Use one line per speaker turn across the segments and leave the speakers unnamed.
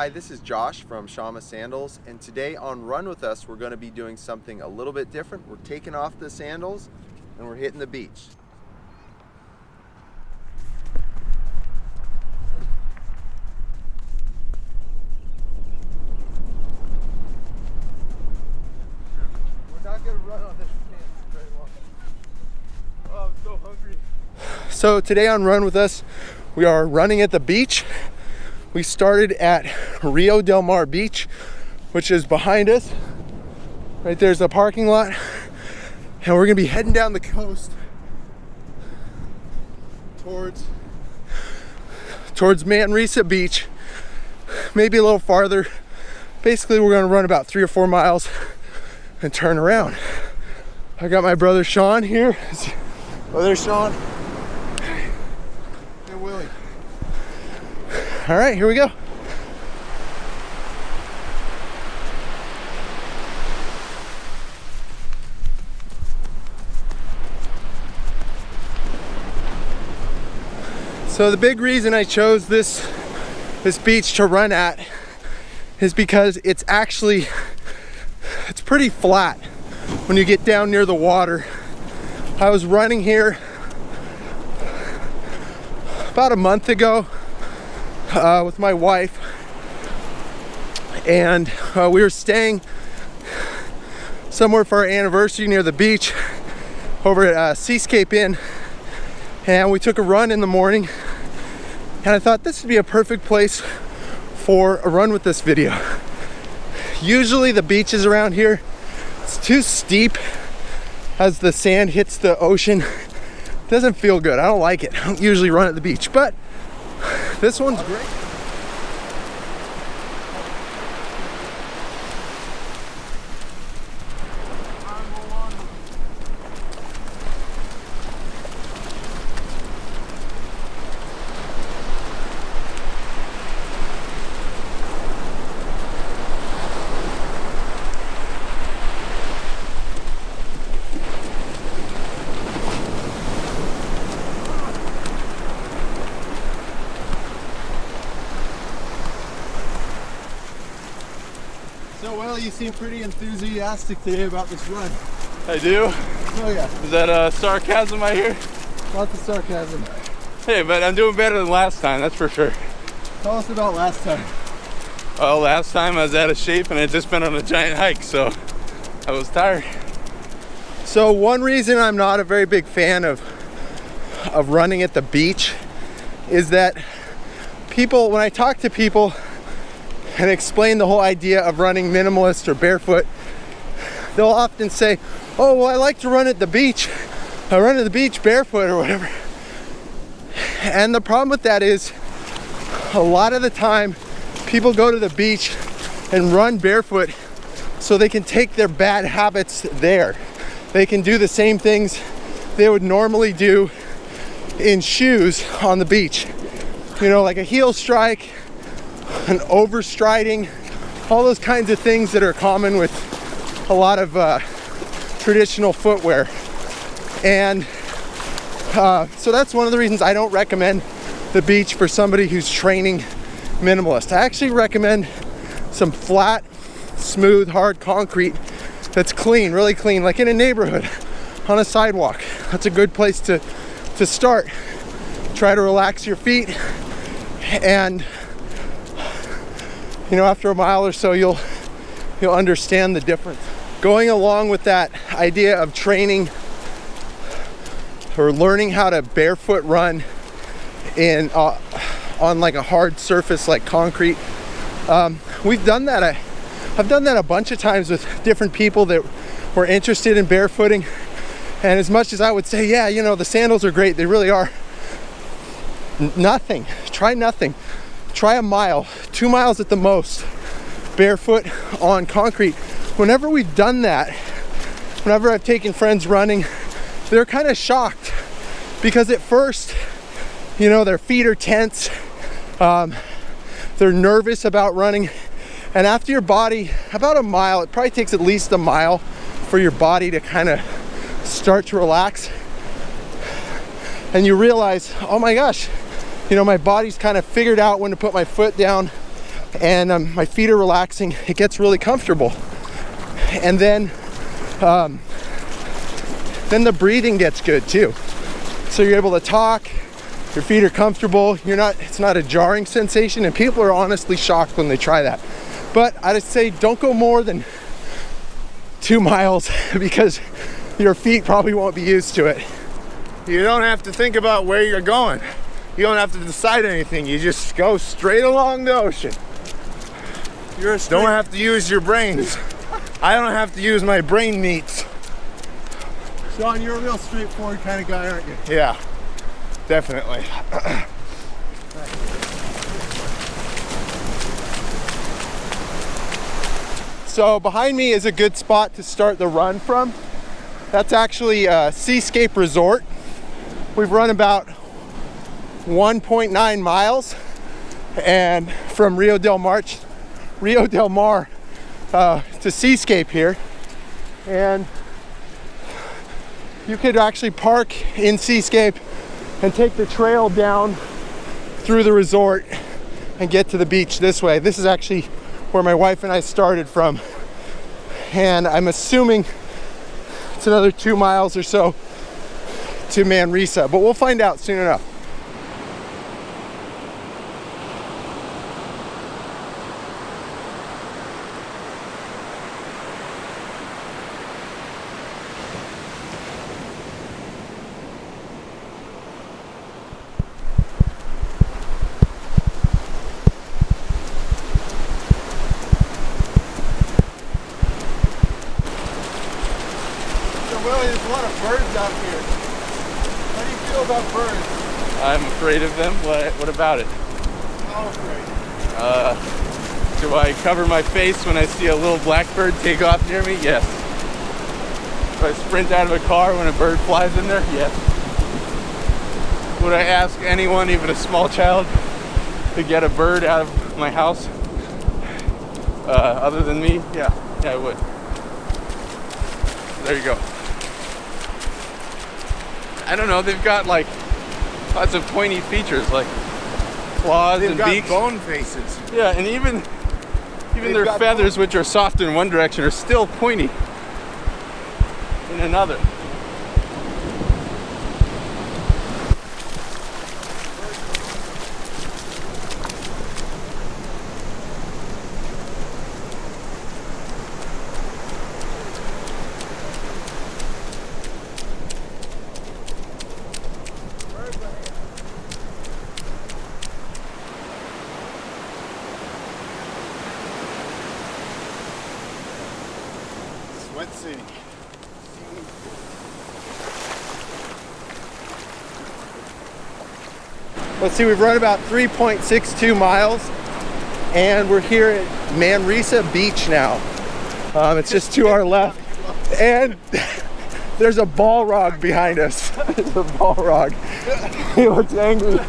Hi, this is Josh from Shamma Sandals, and today on Run With Us we're going to be doing something a little bit different. We're taking off the sandals and we're hitting the beach. We're not going to run on this very long. Oh, I'm so hungry. So today on Run With Us we are running at the beach. We started at Rio Del Mar Beach, which is behind us. Right there's the parking lot. And we're gonna be heading down the coast towards Manresa Beach, maybe a little farther. Basically, we're gonna run about 3 or 4 miles and turn around. I got my brother Sean here. Brother Sean and Willie. All right, here we go. So the big reason I chose this beach to run at is because it's pretty flat when you get down near the water. I was running here about a month ago with my wife, and we were staying somewhere for our anniversary near the beach over at Seascape Inn, and we took a run in the morning, and I thought this would be a perfect place for a run with this video. Usually the beaches around here, it's too steep as the sand hits the ocean. It doesn't feel good. I don't like it. I don't usually run at the beach, but this one's great. So, well, you seem pretty enthusiastic today about this run.
I do?
Oh yeah.
Is that sarcasm I hear?
Lots of sarcasm.
Hey, but I'm doing better than last time, that's for sure.
Tell us about last time.
Well, last time I was out of shape and I'd just been on a giant hike, so I was tired.
So one reason I'm not a very big fan of running at the beach is that people, when I talk to people and explain the whole idea of running minimalist or barefoot, they'll often say, oh, well, I like to run at the beach. I run at the beach barefoot or whatever. And the problem with that is a lot of the time people go to the beach and run barefoot so they can take their bad habits there. They can do the same things they would normally do in shoes on the beach. You know, like a heel strike, an overstriding, all those kinds of things that are common with a lot of traditional footwear. And so that's one of the reasons I don't recommend the beach for somebody who's training minimalist. I actually recommend some flat, smooth, hard concrete that's clean, really clean, like in a neighborhood, on a sidewalk. That's a good place to start. Try to relax your feet, and you know, after a mile or so you'll understand the difference. Going along with that idea of training or learning how to barefoot run in on like a hard surface like concrete, we've done that. I've done that a bunch of times with different people that were interested in barefooting, and as much as I would say, yeah, you know, the sandals are great, they really are, nothing. Try nothing. Try a mile, 2 miles at the most, barefoot on concrete. Whenever we've done that, whenever I've taken friends running, they're kind of shocked because at first, you know, their feet are tense, they're nervous about running, and after your body, about a mile, it probably takes at least a mile for your body to kind of start to relax, and you realize, oh my gosh, you know, my body's kind of figured out when to put my foot down and my feet are relaxing. It gets really comfortable, and then the breathing gets good too. So you're able to talk, your feet are comfortable, it's not a jarring sensation, and people are honestly shocked when they try that. But I'd say don't go more than 2 miles because your feet probably won't be used to it.
You don't have to think about where you're going. You don't have to decide anything. You just go straight along the ocean. Don't have to use your brains. I don't have to use my brain meats.
Sean, you're a real straightforward kind of guy, aren't you?
Yeah, definitely.
So behind me is a good spot to start the run from. That's actually a Seascape Resort. We've run about 1.9 miles, and from Rio Del Mar to Seascape here. And you could actually park in Seascape and take the trail down through the resort and get to the beach this way. This is actually where my wife and I started from, and I'm assuming it's another 2 miles or so to Manresa, but we'll find out soon enough. Willie, there's a lot of birds out here. How do you feel about birds?
I'm afraid of them. What about it?
How afraid?
Do I cover my face when I see a little blackbird take off near me? Yes. Do I sprint out of a car when a bird flies in there? Yes. Would I ask anyone, even a small child, to get a bird out of my house other than me? Yeah, I would. There you go. I don't know, they've got like lots of pointy features like claws and beaks.
They've got bone faces.
Yeah, and even their feathers, which are soft in one direction, are still pointy in another.
Sweat City.
Let's see, we've run about 3.62 miles, and we're here at Manresa Beach now. It's just to our left, and there's a Balrog behind us. There's a Balrog. He looks angry.
You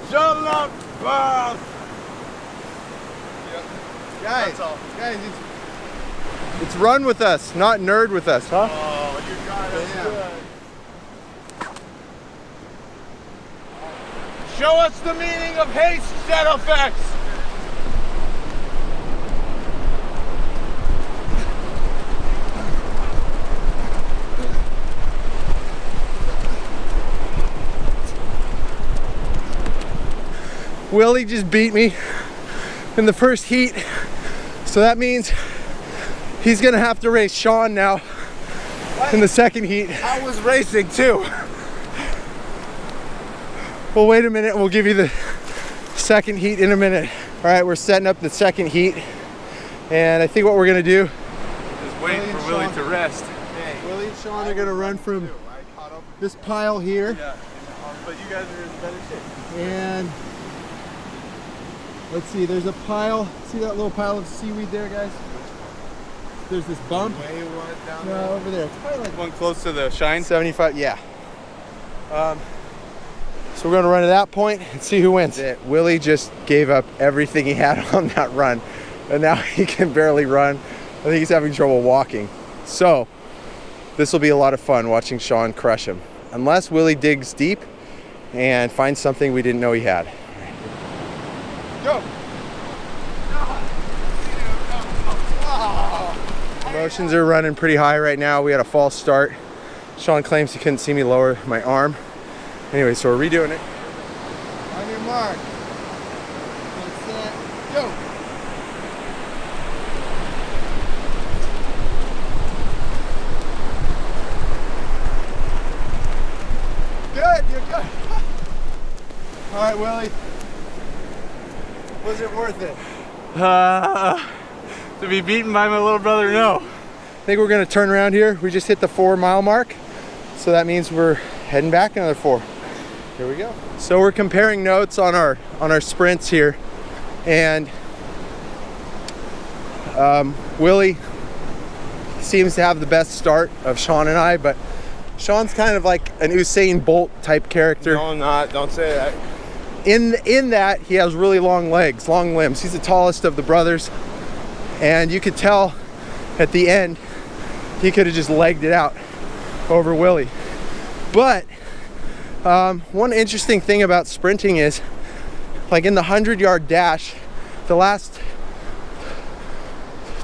shut up, boss!
Guys, it's run with us, not nerd with us, huh?
Oh, you got us good. Show us the meaning of haste, Shadowfax!
Willie just beat me in the first heat, so that means he's gonna have to race Sean now in the second heat.
I was racing too.
Well, wait a minute, we'll give you the second heat in a minute. All right, we're setting up the second heat, and I think what we're gonna do,
Just wait for Willie to rest.
Willie and Sean are gonna run from this pile here,
Yeah, but you guys are in better shape.
and let's see, there's a pile. See that little pile of seaweed there, guys? There's this bump.
Way what down
No,
there?
over there. It's probably like
One close to the shine.
75, yeah. So we're gonna run to that point and see who wins. Willie just gave up everything he had on that run, and now he can barely run. I think he's having trouble walking. So this will be a lot of fun watching Sean crush him, unless Willie digs deep and finds something we didn't know he had.
Go.
Emotions are running pretty high right now. We had a false start. Sean claims he couldn't see me lower my arm. Anyway, so we're redoing it.
On your mark. Get set. Go. Good, you're good. All right, Willie. Was it worth it?
To be beaten by my little brother, no.
I think we're gonna turn around here. We just hit the 4 mile mark. So that means we're heading back another 4. Here we go. So we're comparing notes on our sprints here. And Willie seems to have the best start of Sean and I, but Sean's kind of like an Usain Bolt type character.
No, I'm not. Don't say that.
In that he has really long legs, long limbs. He's the tallest of the brothers, and you could tell at the end he could have just legged it out over Willie. But one interesting thing about sprinting is, like in the 100-yard dash, the last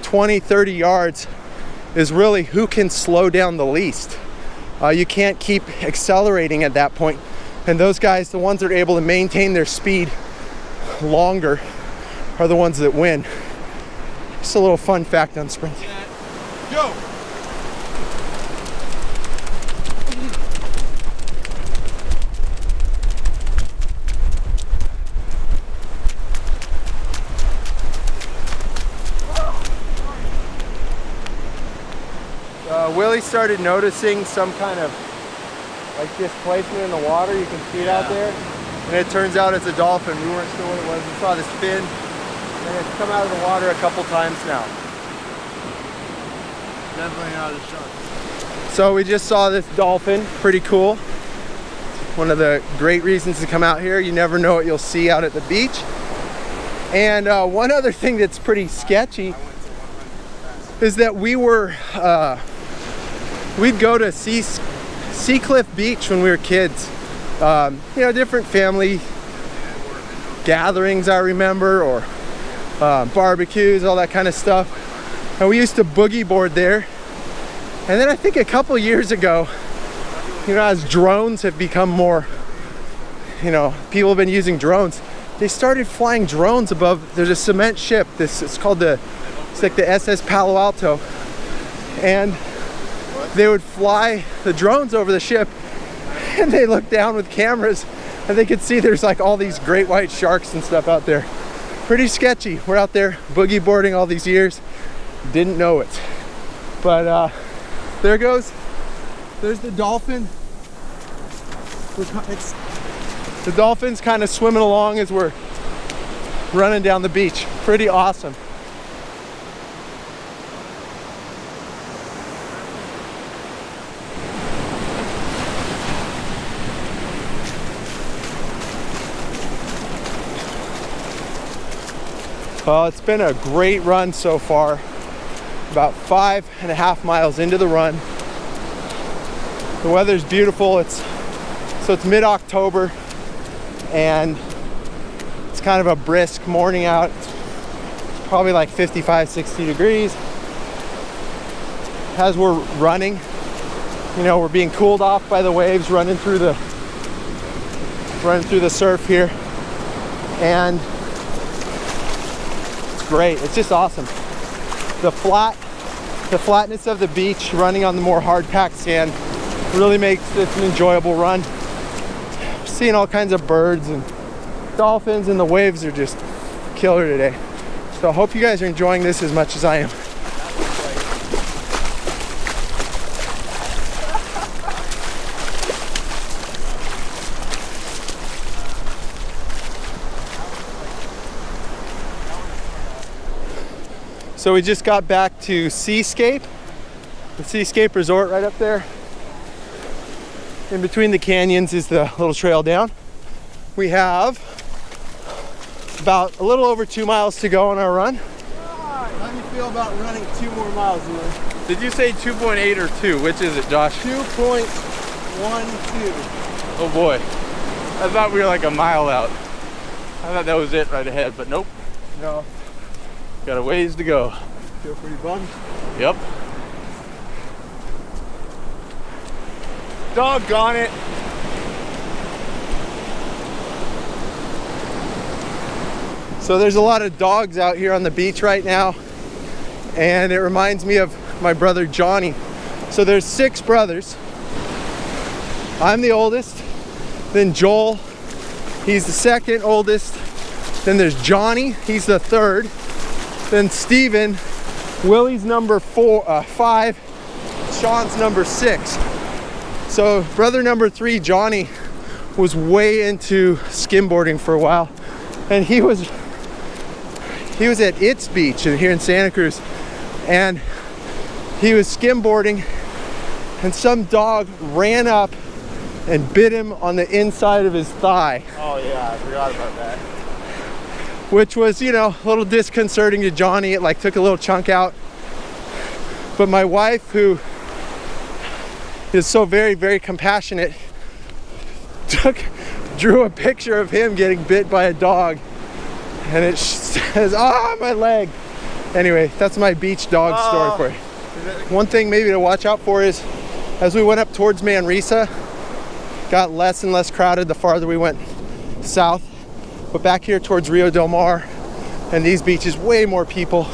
20-30 yards is really who can slow down the least. You can't keep accelerating at that point. And those guys, the ones that are able to maintain their speed longer, are the ones that win. Just a little fun fact on sprinting.
Go!
Willie started noticing some kind of like displacement in the water. You can see it out there, and it turns out it's a dolphin. We weren't sure what it was. We saw this fin, and it's come out of the water a couple times now.
Definitely not a shark.
So we just saw this dolphin. Pretty cool. One of the great reasons to come out here. You never know what you'll see out at the beach. And one other thing that's pretty sketchy is that we'd go to Seacliff Beach when we were kids. You know, different family gatherings I remember, or barbecues, all that kind of stuff. And we used to boogie board there. And then I think a couple years ago, you know, as drones have become more, you know, people have been using drones. They started flying drones above. There's a cement ship. It's called it's like the SS Palo Alto. And they would fly the drones over the ship, and they look down with cameras, and they could see there's like all these great white sharks and stuff out there. Pretty sketchy. We're out there boogie boarding all these years. Didn't know it. But there goes. There's the dolphin. The dolphin's kind of swimming along as we're running down the beach. Pretty awesome. Well, it's been a great run so far. About 5.5 miles into the run. The weather's beautiful. It's mid-October, and it's kind of a brisk morning out. It's probably like 55, 60 degrees. As we're running, you know, we're being cooled off by the waves running through the surf here, and it's great. It's just awesome. The flatness of the beach, running on the more hard-packed sand, really makes this an enjoyable run. Seeing all kinds of birds and dolphins, and the waves are just killer today. So I hope you guys are enjoying this as much as I am. So we just got back to Seascape, the Seascape Resort right up there. In between the canyons is the little trail down. We have about a little over 2 miles to go on our run.
How do you feel about running 2 more miles, Willie?
Did you say 2.8 or 2? Which is it, Josh?
2.12.
Oh boy. I thought we were like a mile out. I thought that was it right ahead, but nope.
No.
Got a ways to go.
Feel pretty bummed.
Yep.
Doggone it.
So there's a lot of dogs out here on the beach right now, and it reminds me of my brother Johnny. So there's 6 brothers. I'm the oldest, then Joel, he's the second oldest, then there's Johnny, he's the third, then Steven, Willy's number 5, Sean's number 6. So brother number 3, Johnny, was way into skimboarding for a while, and he was at It's Beach here in Santa Cruz, and he was skimboarding, and some dog ran up and bit him on the inside of his thigh.
Oh yeah, I forgot about that.
Which was, you know, a little disconcerting to Johnny. It like took a little chunk out. But my wife, who is so very, very compassionate, drew a picture of him getting bit by a dog, and it says, "Ah, my leg." Anyway, that's my beach dog story for you. One thing maybe to watch out for is, as we went up towards Manresa, got less and less crowded the farther we went south. But back here towards Rio Del Mar and these beaches, way more people.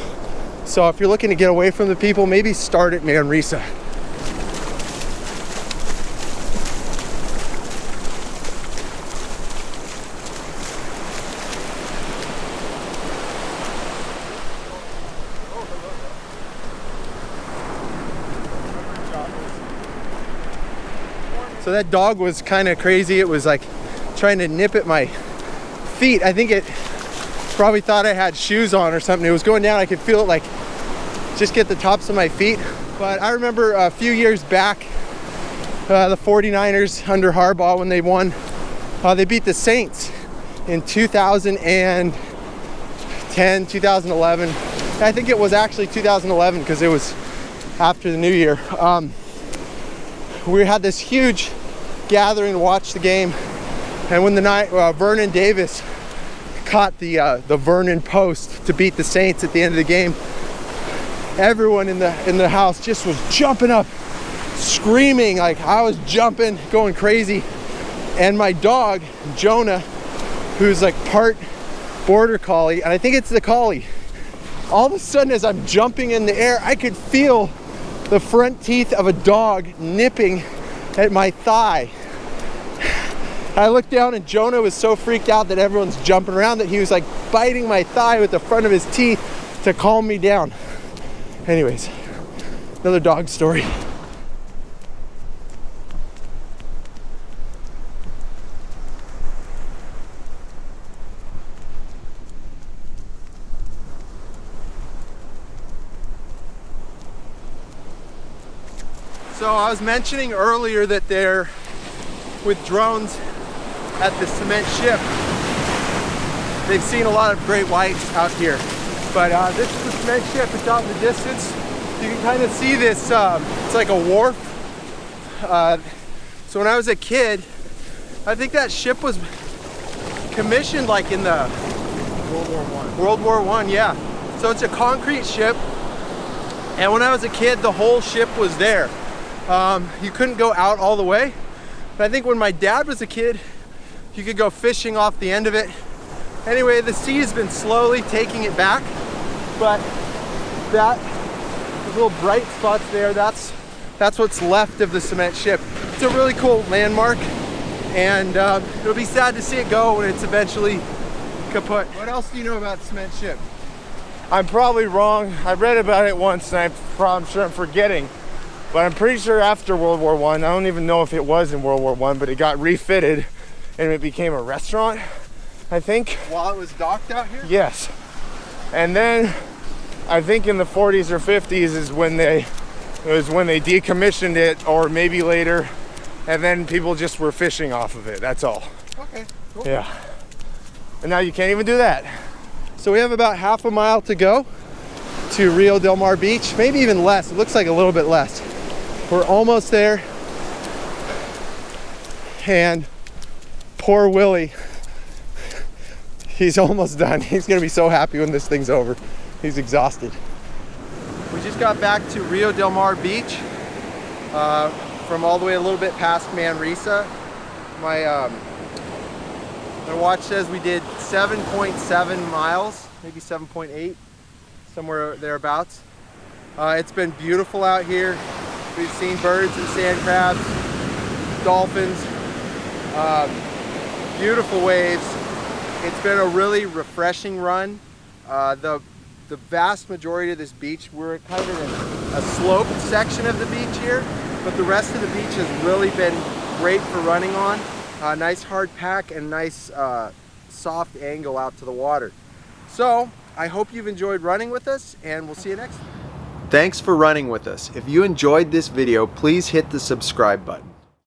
So if you're looking to get away from the people, maybe start at Manresa. So that dog was kind of crazy. It was like trying to nip at my feet. I think it probably thought I had shoes on or something. It was going down. I could feel it like just get the tops of my feet. But I remember a few years back, the 49ers under Harbaugh, when they won, they beat the Saints in 2010, 2011. I think it was actually 2011 because it was after the new year. We had this huge gathering to watch the game, and when the night Vernon Davis caught the Vernon post to beat the Saints at the end of the game, everyone in the house just was jumping up, screaming. Like I was jumping, going crazy, and my dog Jonah, who's like part border collie, and I think it's the collie, all of a sudden as I'm jumping in the air, I could feel the front teeth of a dog nipping at my thigh. I looked down and Jonah was so freaked out that everyone's jumping around that he was like biting my thigh with the front of his teeth to calm me down. Anyways, another dog story. So I was mentioning earlier that they're with drones at the cement ship. They've seen a lot of great whites out here. But this is the cement ship. It's out in the distance. You can kind of see this, it's like a wharf. So when I was a kid, I think that ship was commissioned like in the World War I, yeah. So it's a concrete ship. And when I was a kid, the whole ship was there. You couldn't go out all the way. But I think when my dad was a kid, you could go fishing off the end of it. Anyway, the sea has been slowly taking it back, but those little bright spots there, that's what's left of the cement ship. It's a really cool landmark, and it'll be sad to see it go when it's eventually kaput. What else do you know about the cement ship?
I'm probably wrong. I read about it once, and I'm sure I'm forgetting. But I'm pretty sure after World War I don't even know if it was in World War I, but it got refitted and it became a restaurant, I think.
While it was docked out here?
Yes. And then I think in the 40s or 50s is when they decommissioned it, or maybe later, and then people just were fishing off of it. That's all.
Okay, cool.
Yeah. And now you can't even do that.
So we have about half a mile to go to Rio Del Mar Beach, maybe even less. It looks like a little bit less. We're almost there, and poor Willy, He's almost done. He's gonna be so happy when this thing's over. He's exhausted. We just got back to Rio Del Mar Beach from all the way a little bit past Manresa. My watch says we did 7.7 miles, maybe 7.8, somewhere thereabouts. It's been beautiful out here. We've seen birds and sand crabs, dolphins, beautiful waves. It's been a really refreshing run. The vast majority of this beach, we're kind of in a sloped section of the beach here, but the rest of the beach has really been great for running on. Nice hard pack and nice soft angle out to the water. So I hope you've enjoyed running with us, and we'll see you next time. Thanks for running with us. If you enjoyed this video, please hit the subscribe button.